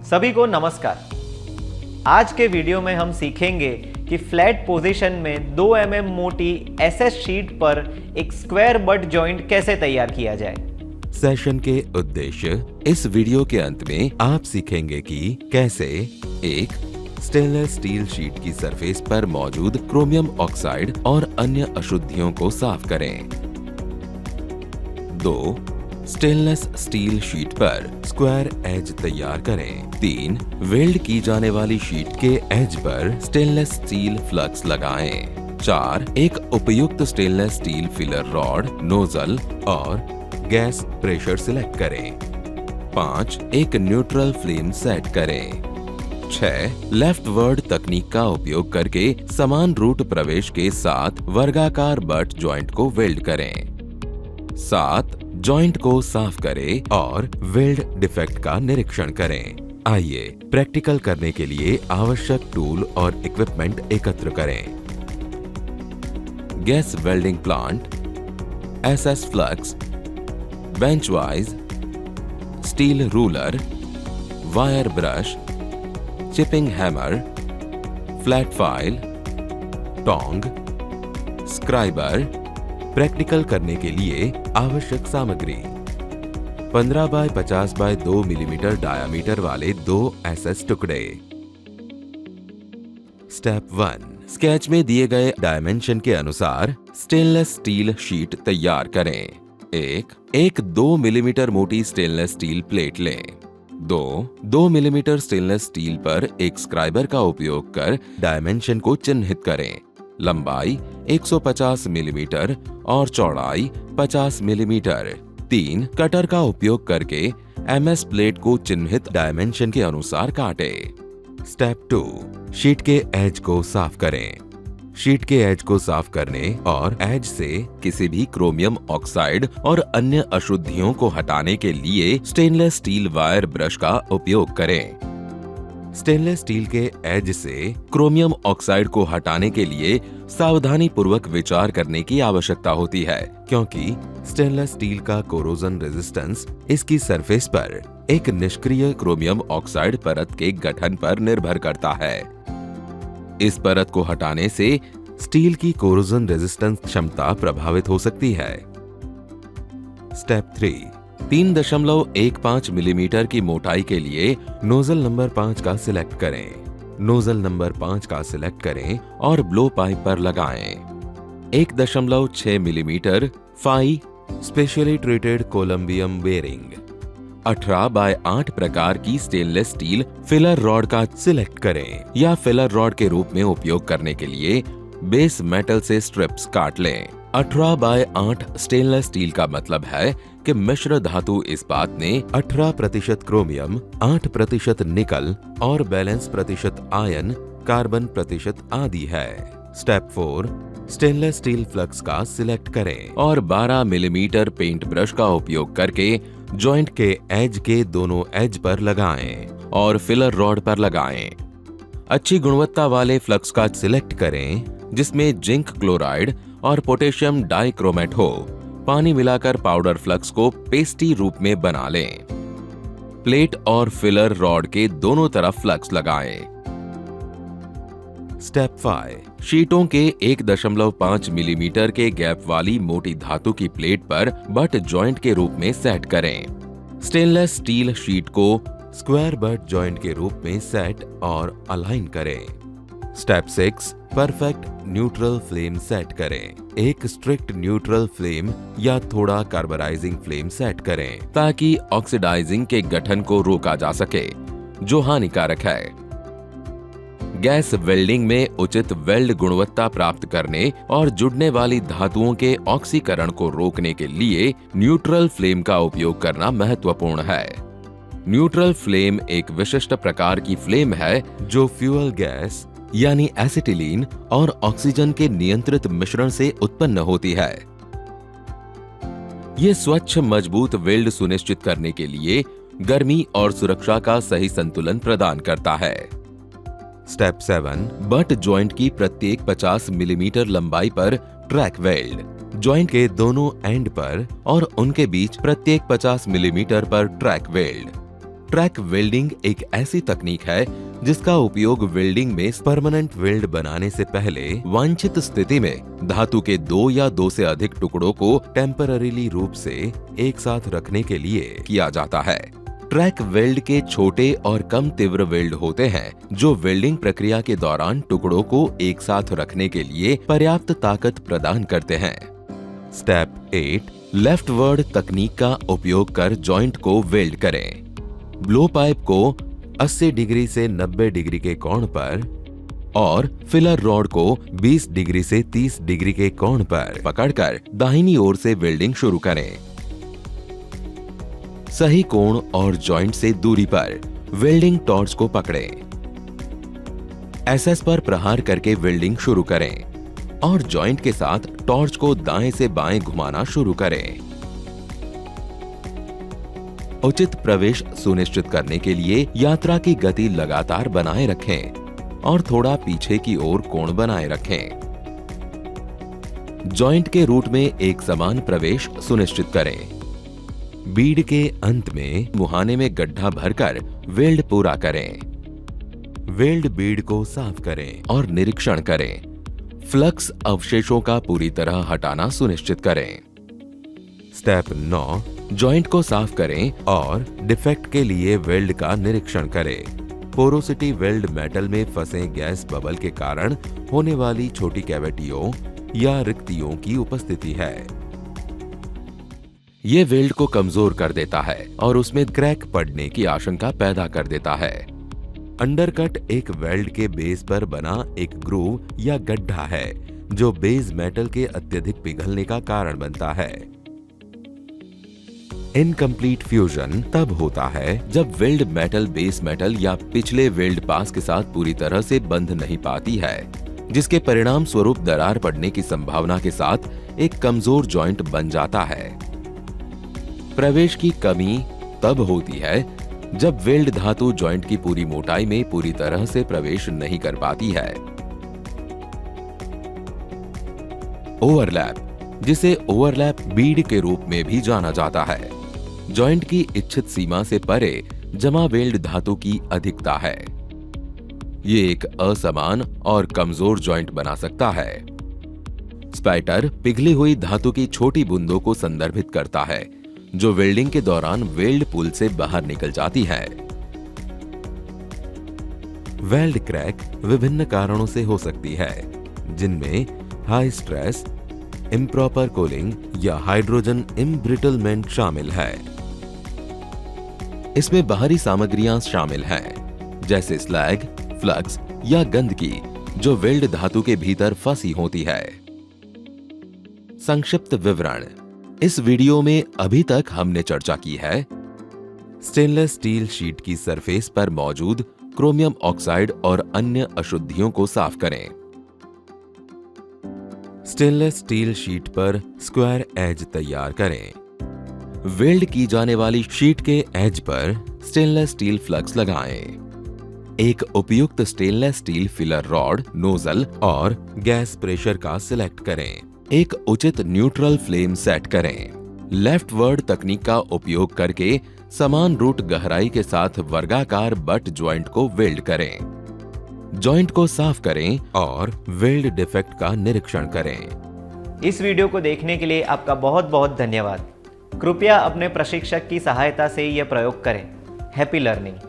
सभी को नमस्कार। आज के वीडियो में हम सीखेंगे कि फ्लैट पोजीशन में 2 mm मोटी एसएस शीट पर एक स्क्वायर बट जॉइंट कैसे तैयार किया जाए। सेशन के उद्देश्य। इस वीडियो के अंत में आप सीखेंगे कि कैसे एक स्टेनलेस स्टील शीट की सरफेस पर मौजूद क्रोमियम ऑक्साइड और अन्य अशुद्धियों को साफ करें। 2. स्टेनलेस स्टील शीट पर स्क्वायर एज तैयार करें। 3. वेल्ड की जाने वाली शीट के as per stainless steel flux लगाएं। 4. एक उपयुक्त stainless steel filler rod, nozzle और गैस प्रेशर सिलेक्ट करें। 5. एक न्यूट्रल फ्लेम सेट करें। 6. लेफ्टवर्ड तकनीक का उपयोग करके समान रूट प्रवेश के साथ वर्गाकार बट जॉइंट को वेल्ड करें। 7. जॉइंट को साफ करें और वेल्ड डिफेक्ट का निरीक्षण करें। आइए प्रैक्टिकल करने के लिए आवश्यक टूल और इक्विपमेंट एकत्र करें। Gas welding plant, SS flux, bench vice, steel ruler, wire brush, chipping hammer, flat file, tong, scriber. Practical करने के लिए आवश्यक सामग्री 15 बाय 50 बाय 2 मिलीमीटर डायामीटर वाले 2 एसएस टुकड़े। स्टेप 1. स्केच में दिए गए डायमेंशन के अनुसार स्टेनलेस स्टील शीट तैयार करें। 1. 2 मिलीमीटर मोटी स्टेनलेस स्टील प्लेट लें। 2 मिलीमीटर स्टेनलेस स्टील पर एक स्क्राइबर का उपयोग कर डायमेंशन को चिन्हित करें। लंबाई 150 मिलीमीटर और चौड़ाई 50 मिलीमीटर। 3. कटर का उपयोग करके एमएस प्लेट को चिन्हित डायमेंशन के अनुसार काटें। स्टेप 2. शीट के एज को साफ करें। शीट के एज को साफ करने और एज से किसी भी क्रोमियम ऑक्साइड और अन्य अशुद्धियों को हटाने के लिए स्टेनलेस स्टील वायर ब्रश का उपयोग करें। स्टेनलेस स्टील के एज से क्रोमियम ऑक्साइड को हटाने के लिए सावधानी पूर्वक विचार करने की आवश्यकता होती है, क्योंकि स्टेनलेस स्टील का कोरोजन रेजिस्टेंस इसकी सरफेस पर एक निष्क्रिय क्रोमियम ऑक्साइड परत के गठन पर निर्भर करता है। इस परत को हटाने से स्टील की कोरोजन रेजिस्टेंस क्षमता प्रभावित हो सकती है। स्टेप 3. 3.15 मिलीमीटर की मोटाई के लिए नोजल नंबर 5 का सिलेक्ट करें। नोजल नंबर 5 का सिलेक्ट करें और ब्लो पाइप पर लगाएं। 1.6 millimetre phi specially treated columbium bearing 18 by 8 प्रकार की स्टेनलेस स्टील फिलर रॉड का सिलेक्ट करें या फिलर रॉड के रूप में उपयोग करने के लिए बेस मेटल से स्ट्रिप्स काट लें। 18 बाय 8 स्टेनलेस स्टील का मतलब है कि मिश्र धातु इस्पात ने 18% क्रोमियम, 8% निकल और बैलेंस प्रतिशत आयन, कार्बन प्रतिशत आदि है। स्टेप 4. स्टेनलेस स्टील फ्लक्स का सिलेक्ट करें और 12 मिलीमीटर पेंट ब्रश का उपयोग करके जॉइंट के एज के दोनों एज पर लगाएं और फिलर रॉड पर लगाएं। अच्छी गुणवत्ता वाले फ्लक्स का सिलेक्ट करें जिसमें जिंक क्लोराइड और पोटेशियम डाइक्रोमेट हो। पानी मिलाकर पाउडर फ्लक्स को पेस्टी रूप में बना लें। प्लेट और फिलर रॉड के दोनों तरफ फ्लक्स लगाएं। स्टेप 5. शीटों के 1.5 मिलीमीटर के गैप वाली मोटी धातु की प्लेट पर बट जॉइंट के रूप में सेट करें। स्टेनलेस स्टील शीट को स्क्वायर बट जॉइंट के रूप में सेट और अलाइन करें। Step 6. Perfect neutral flame set करें। एक स्ट्रिक्ट न्यूट्रल फ्लेम या थोड़ा कार्बराइजिंग फ्लेम सेट करें ताकि ऑक्सीडाइजिंग के गठन को रोका जा सके, जो हानिकारक है। गैस वेल्डिंग में उचित वेल्ड गुणवत्ता प्राप्त करने और जुड़ने वाली धातुओं के ऑक्सीकरण को रोकने के लिए न्यूट्रल फ्लेम का उपयोग करना महत्वपूर्ण है। न्यूट्रल फ्लेम एक विशिष्ट प्रकार की फ्लेम है जो फ्यूल गैस यानी एसिटिलीन और ऑक्सीजन के नियंत्रित मिश्रण से उत्पन्न होती है। ये स्वच्छ मजबूत वेल्ड सुनिश्चित करने के लिए गर्मी और सुरक्षा का सही संतुलन प्रदान करता है। स्टेप 7. बट जॉइंट की प्रत्येक 50 मिलीमीटर लंबाई पर ट्रैक वेल्ड। जॉइंट के दोनों एंड पर और उनके बीच प्रत्येक 50 मिलीमीटर पर ट्रैक वेल्ड। ट्रैक वेल्डिंग एक ऐसी तकनीक है जिसका उपयोग वेल्डिंग में परमानेंट वेल्ड बनाने से पहले वांछित स्थिति में धातु के 2 या 2 से अधिक टुकड़ों को टेम्पररीली रूप से एक साथ रखने के लिए किया जाता है। ट्रैक वेल्ड के छोटे और कम तीव्र वेल्ड होते हैं जो वेल्डिंग प्रक्रिया के दौरान टुकड़ों को एक साथ रखने के लिए पर्याप्त ताकत प्रदान करते हैं। स्टेप 8 लेफ्ट वर्ड तकनीक का उपयोग कर जॉइंट को वेल्ड करें। ब्लो पाइप को 80 डिग्री से 90 डिग्री के कोण पर और फिलर रॉड को 20 डिग्री से 30 डिग्री के कोण पर पकड़कर दाहिनी ओर से वेल्डिंग शुरू करें। सही कोण और जॉइंट से दूरी पर वेल्डिंग टॉर्च को पकड़ें। एसएस पर प्रहार करके वेल्डिंग शुरू करें और जॉइंट के साथ टॉर्च को दाएं से बाएं घुमाना शुरू करें। उचित प्रवेश सुनिश्चित करने के लिए यात्रा की गति लगातार बनाए रखें और थोड़ा पीछे की ओर कोण बनाए रखें। जॉइंट के रूट में एक समान प्रवेश सुनिश्चित करें। बीड के अंत में मुहाने में गड्ढा भरकर वेल्ड पूरा करें। वेल्ड बीड को साफ करें और निरीक्षण करें। फ्लक्स अवशेषों का पूरी तरह हटाना सुनिश्चित करें। स्टेप 9 जॉइंट को साफ करें और डिफेक्ट के लिए वेल्ड का निरीक्षण करें। पोरोसिटी वेल्ड मेटल में फंसे गैस बबल के कारण होने वाली छोटी कैविटियों या रिक्तियों की उपस्थिति है। ये वेल्ड को कमजोर कर देता है और उसमें क्रैक पड़ने की आशंका पैदा कर देता है। अंडरकट एक वेल्ड के बेस पर बना एक ग्रूव या गड्ढा है जो बेस मेटल के अत्यधिक पिघलने का कारण बनता है। इनकम्प्लीट फ्यूजन तब होता है जब वेल्ड मेटल बेस मेटल या पिछले वेल्ड पास के साथ पूरी तरह से बंध नहीं पाती है, जिसके परिणाम स्वरूप दरार पड़ने की संभावना के साथ एक कमजोर जॉइंट बन जाता है। प्रवेश की कमी तब होती है जब वेल्ड धातु जॉइंट की पूरी मोटाई में पूरी तरह से प्रवेश नहीं कर पाती है। ओवरलैप, जिसे ओवरलैप बीड के रूप में भी जाना जाता है, जॉइंट की इच्छित सीमा से परे जमा वेल्ड धातु की अधिकता है। ये एक असमान और कमजोर जॉइंट बना सकता है। स्पैटर पिघली हुई धातु की छोटी बूंदों को संदर्भित करता है जो वेल्डिंग के दौरान वेल्ड पुल से बाहर निकल जाती है। वेल्ड क्रैक विभिन्न कारणों से हो सकती है, जिनमें हाई स्ट्रेस, इम्प्रॉपर कूलिंग या हाइड्रोजन इम्ब्रिटलमेंट शामिल है। इसमें बाहरी सामग्रियां शामिल हैं, जैसे स्लैग, फ्लक्स या गंदगी जो वेल्ड धातु के भीतर फंसी होती है। संक्षिप्त विवरण। इस वीडियो में अभी तक हमने चर्चा की है स्टेनलेस स्टील शीट की सरफेस पर मौजूद क्रोमियम ऑक्साइड और अन्य अशुद्धियों को साफ करें। स्टेनलेस स्टील शीट पर स्क्वायर एज तैयार करें। वेल्ड की जाने वाली शीट के as per stainless steel flux लगाएं। एक उपयुक्त stainless steel filler rod, nozzle और गैस प्रेशर का सिलेक्ट करें। एक उचित न्यूट्रल फ्लेम सेट करें। लेफ्ट वर्ड तकनीक का उपयोग करके समान रूट गहराई के साथ वर्गाकार बट ज्वाइंट को वेल्ड करें। ज्वाइंट को साफ करें और वेल्ड डिफेक्ट का निरीक्षण करें। इस वीडियो को देखने के लिए आपका बहुत बहुत धन्यवाद। कृपया अपने प्रशिक्षक की सहायता से यह प्रयोग करें। Happy learning.